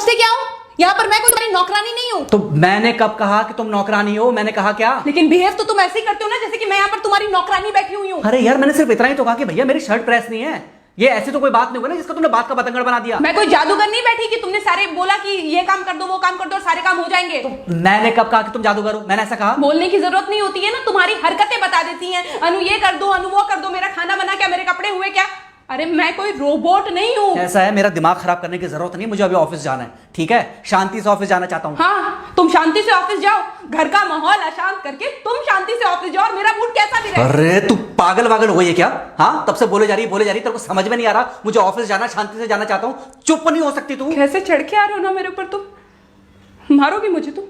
से क्या हूँ? यहाँ पर मैं कोई तुम्हारी नौकरानी नहीं हूँ। तो मैंने कब कहा कि तुम नौकरानी हो? मैंने कहा क्या? लेकिन बिहेव तो तुम ऐसे ही करते हो ना जैसे कि मैं यहाँ पर तुम्हारी नौकरानी बैठी हुई हूँ। अरे यार, मैंने सिर्फ इतना ही तो कहा कि भैया मेरी शर्ट प्रेस नहीं है। ये ऐसी तो कोई बात नहीं होगी ना जिसका तुमने बात का बतंगड़ बना दिया। मैं कोई जादूगर नहीं बैठी कि तुमने सारे बोला कि ये काम कर दो वो काम कर दो और सारे काम हो जाएंगे। तो मैंने कब कहा कि तुम जादूगर हो? मैंने ऐसा कहा? बोलने की जरूरत नहीं होती है ना, तुम्हारी हरकतें बता देती हैं। अनु ये कर दो, अनु वो कर दो, मेरा खाना बना क्या, मेरे कपड़े हुए क्या। अरे मैं कोई रोबोट नहीं हूँ। ऐसा है, मेरा दिमाग खराब करने की जरूरत नहीं है, मुझे अभी ऑफिस जाना है। ठीक है, शांति से ऑफिस जाना चाहता हूँ। हाँ, तुम शांति से ऑफिस जाओ, घर का माहौल अशांत करके तुम शांति से ऑफिस जाओ और मेरा मूड कैसा भी रहे। अरे तू पागल वागल हो ये क्या? हाँ, तब से बोले जा रही तेरे को समझ में नहीं आ रहा? मुझे ऑफिस जाना, शांति से जाना चाहता हूँ। चुप नहीं हो सकती तू? कैसे चढ़ के आ रहे हो ना मेरे ऊपर तुम। मारोगे मुझे? तुम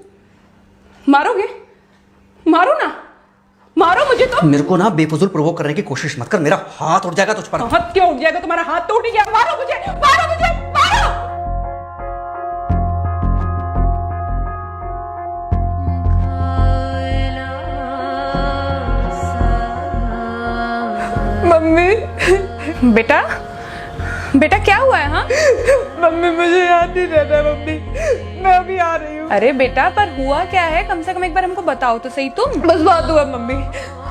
मारोगे? मारो ना, मारो मुझे। तो मेरे को ना बेफजूल प्रोवोक करने की कोशिश मत कर, मेरा हाथ उठ जाएगा तुझ पर। हाथ क्यों उठ जाएगा? तुम्हारा हाथ तो उठ गया। मारो मुझे, मारो मुझे, मारो। मम्मी। बेटा, बेटा क्या हुआ है? हाँ मम्मी मुझे याद नहीं रहता मम्मी, मैं अभी आ रही हूँ। अरे बेटा, पर हुआ क्या है? कम से कम एक बार हमको बताओ तो सही। तुम बस बात हुआ मम्मी,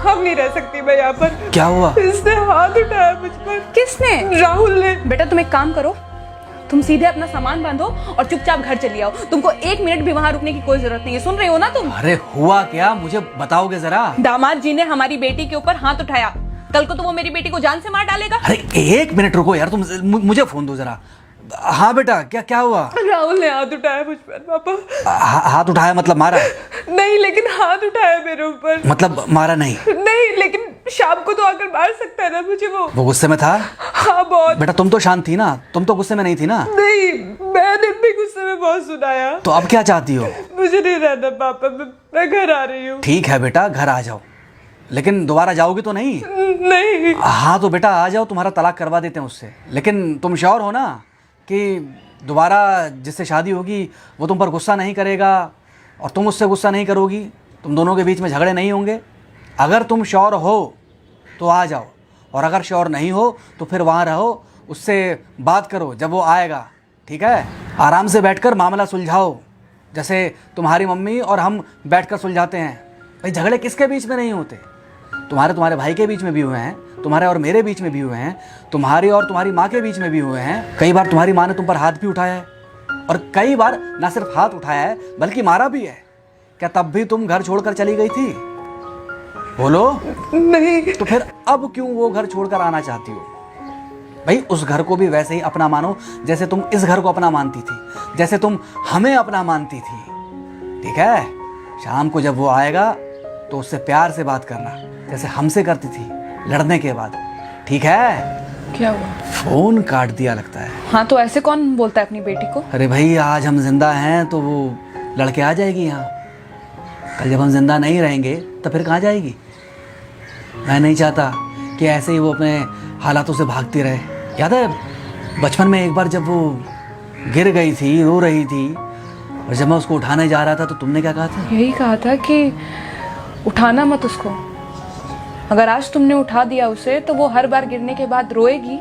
हम नहीं रह सकती मैं यहाँ पर। क्या हुआ? इसने हाथ उठाया मुझ पर। किसने? राहुल ने। बेटा तुम एक काम करो, तुम सीधे अपना सामान बांधो और चुपचाप घर चली आओ। तुमको 1 मिनट भी वहां रुकने की कोई जरूरत नहीं है। सुन रहे हो ना तुम? अरे हुआ क्या, मुझे बताओगे जरा? दामाद जी ने हमारी बेटी के ऊपर हाथ उठाया। कल को तो वो मेरी बेटी को जान से मार डालेगा। अरे 1 मिनट रुको यार, तुम मुझे फोन दो जरा। हाँ बेटा, क्या क्या हुआ? राहुल ने हाथ उठाया मुझ पर पापा। हाथ उठाया मतलब मारा? नहीं, लेकिन हाथ उठाया मेरे ऊपर। मतलब मारा नहीं? नहीं, लेकिन शाम को तो आकर मार सकता है ना मुझे वो गुस्से में था? हाँ बहुत। बेटा तुम तो शांत थी ना, तुम तो गुस्से में नहीं थी ना? नहीं, मैंने भी गुस्से में बहुत सुनाया। तो अब क्या चाहती हो? मुझे नहीं रहना पापा, मैं घर आ रही हूँ। ठीक है बेटा, घर आ जाओ, लेकिन दोबारा जाओगी तो नहीं? नहीं। हाँ तो बेटा आ जाओ, तुम्हारा तलाक करवा देते हैं उससे। लेकिन तुम श्योर हो ना कि दोबारा जिससे शादी होगी वो तुम पर गुस्सा नहीं करेगा और तुम उससे गुस्सा नहीं करोगी, तुम दोनों के बीच में झगड़े नहीं होंगे? अगर तुम श्योर हो तो आ जाओ, और अगर श्योर नहीं हो तो फिर वहाँ रहो, उससे बात करो जब वो आएगा। ठीक है, आराम से बैठकर मामला सुलझाओ, जैसे तुम्हारी मम्मी और हम बैठकर सुलझाते हैं। भाई झगड़े किसके बीच में नहीं होते? तुम्हारे भाई के बीच में भी हुए हैं, तुम्हारे और मेरे बीच में भी हुए हैं, तुम्हारी और तुम्हारी माँ के बीच में भी हुए हैं। कई बार तुम्हारी माँ ने तुम पर हाथ भी उठाया है, और कई बार ना सिर्फ हाथ उठाया है बल्कि मारा भी है। क्या तब भी तुम घर छोड़कर चली गई थी? बोलो। नहीं। तो फिर अब क्यों वो घर छोड़कर आना चाहती हो? भाई उस घर को भी वैसे ही अपना मानो जैसे तुम इस घर को अपना मानती थी, जैसे तुम हमें अपना मानती थी। ठीक है, शाम को जब वो आएगा तो उससे प्यार से बात करना जैसे हमसे करती थी लड़ने के बाद। ठीक है? क्या हुआ? फोन काट दिया लगता है। हाँ तो ऐसे कौन बोलता है अपनी बेटी को? अरे भाई आज हम जिंदा हैं तो वो लड़के आ जाएगी यहाँ, कल जब हम जिंदा नहीं रहेंगे तो फिर कहाँ जाएगी? मैं नहीं चाहता कि ऐसे ही वो अपने हालातों से भागती रहे। याद है बचपन में एक बार जब वो गिर गई थी, रो रही थी, और जब मैं उसको उठाने जा रहा था तो तुमने क्या कहा था? यही कहा था कि उठाना मत उसको। अगर आज तुमने उठा दिया उसे तो वो हर बार गिरने के बाद रोएगी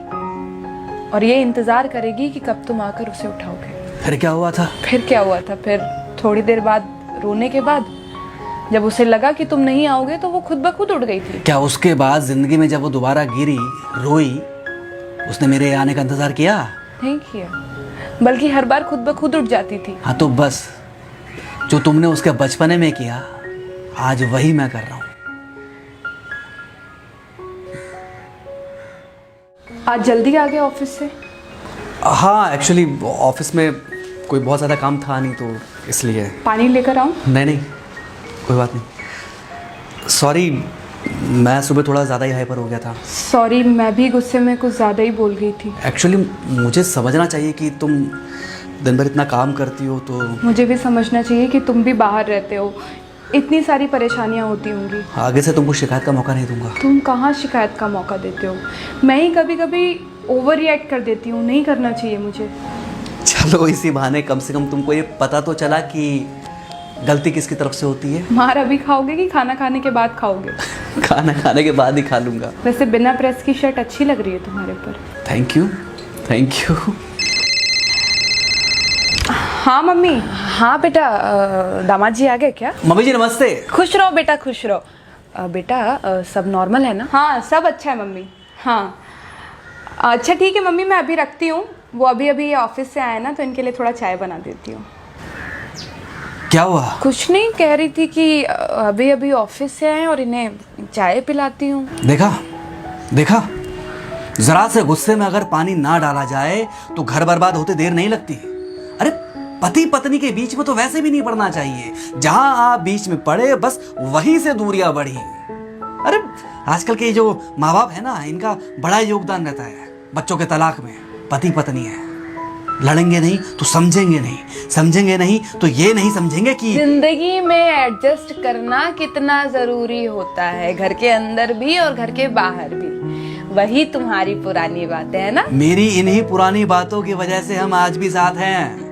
और ये इंतजार करेगी कि कब तुम आकर उसे उठाओगे। फिर क्या हुआ था? फिर क्या हुआ था? फिर थोड़ी देर बाद रोने के बाद जब उसे लगा कि तुम नहीं आओगे तो वो खुद ब खुद उठ गई थी। क्या उसके बाद जिंदगी में जब वो दोबारा गिरी, रोई, उसने मेरे आने का इंतजार किया? नहीं किया, बल्कि हर बार खुद ब खुद उठ जाती थी। हाँ तो बस जो तुमने उसके बचपने में किया आज वही मैं कर रहा हूँ। आज जल्दी आ गए ऑफिस से? हाँ एक्चुअली ऑफिस में कोई बहुत ज़्यादा काम था नहीं तो इसलिए। पानी लेकर आऊं? नहीं कोई बात नहीं, सॉरी मैं सुबह थोड़ा ज़्यादा ही हाइपर हो गया था। सॉरी, मैं भी गुस्से में कुछ ज़्यादा ही बोल गई थी। एक्चुअली मुझे समझना चाहिए कि तुम दिन भर इतना काम करती हो तो। मुझे भी समझना चाहिए कि तुम भी बाहर रहते हो, इतनी सारी परेशानियां होती होंगी। आगे से तुमको शिकायत का मौका नहीं दूंगा। तुम कहाँ शिकायत का मौका देते हो? मैं ही कभी कभी ओवर रिएक्ट कर देती हूँ, नहीं करना चाहिए मुझे। चलो इसी बहाने कम से कम तुमको ये पता तो चला कि गलती किसकी तरफ से होती है। मार अभी खाओगे कि खाना खाने के बाद खाओगे? खाना खाने के बाद ही खा लूंगा। वैसे बिना प्रेस की शर्ट अच्छी लग रही है तुम्हारे ऊपर। Thank you. हाँ मम्मी। हाँ बेटा, दामाद जी आ गए क्या? मम्मी जी नमस्ते। खुश रहो बेटा, खुश रहो। बेटा सब नॉर्मल है ना? हाँ सब अच्छा है मम्मी। हाँ अच्छा ठीक है मम्मी, मैं अभी रखती हूँ। वो अभी अभी ऑफिस से आए ना, तो इनके लिए थोड़ा चाय बना देती हूँ। क्या हुआ? कुछ नहीं, कह रही थी कि अभी अभी ऑफिस से आए और इन्हें चाय पिलाती हूँ। देखा देखा, जरा से गुस्से में अगर पानी ना डाला जाए तो घर बर्बाद होते देर नहीं लगती। अरे पति पत्नी के बीच में तो वैसे भी नहीं पड़ना चाहिए। जहां आप बीच में पड़े बस वहीं से दूरियां बढ़ी। अरे आजकल के जो माँ बाप है ना, इनका बड़ा योगदान रहता है बच्चों के तलाक में। पति पत्नी है, लड़ेंगे नहीं तो समझेंगे नहीं, समझेंगे नहीं तो ये नहीं समझेंगे कि जिंदगी में एडजस्ट करना कितना जरूरी होता है, घर के अंदर भी और घर के बाहर भी। वही तुम्हारी पुरानी बातें है ना। मेरी इन्हीं पुरानी बातों की वजह से हम आज भी साथ हैं।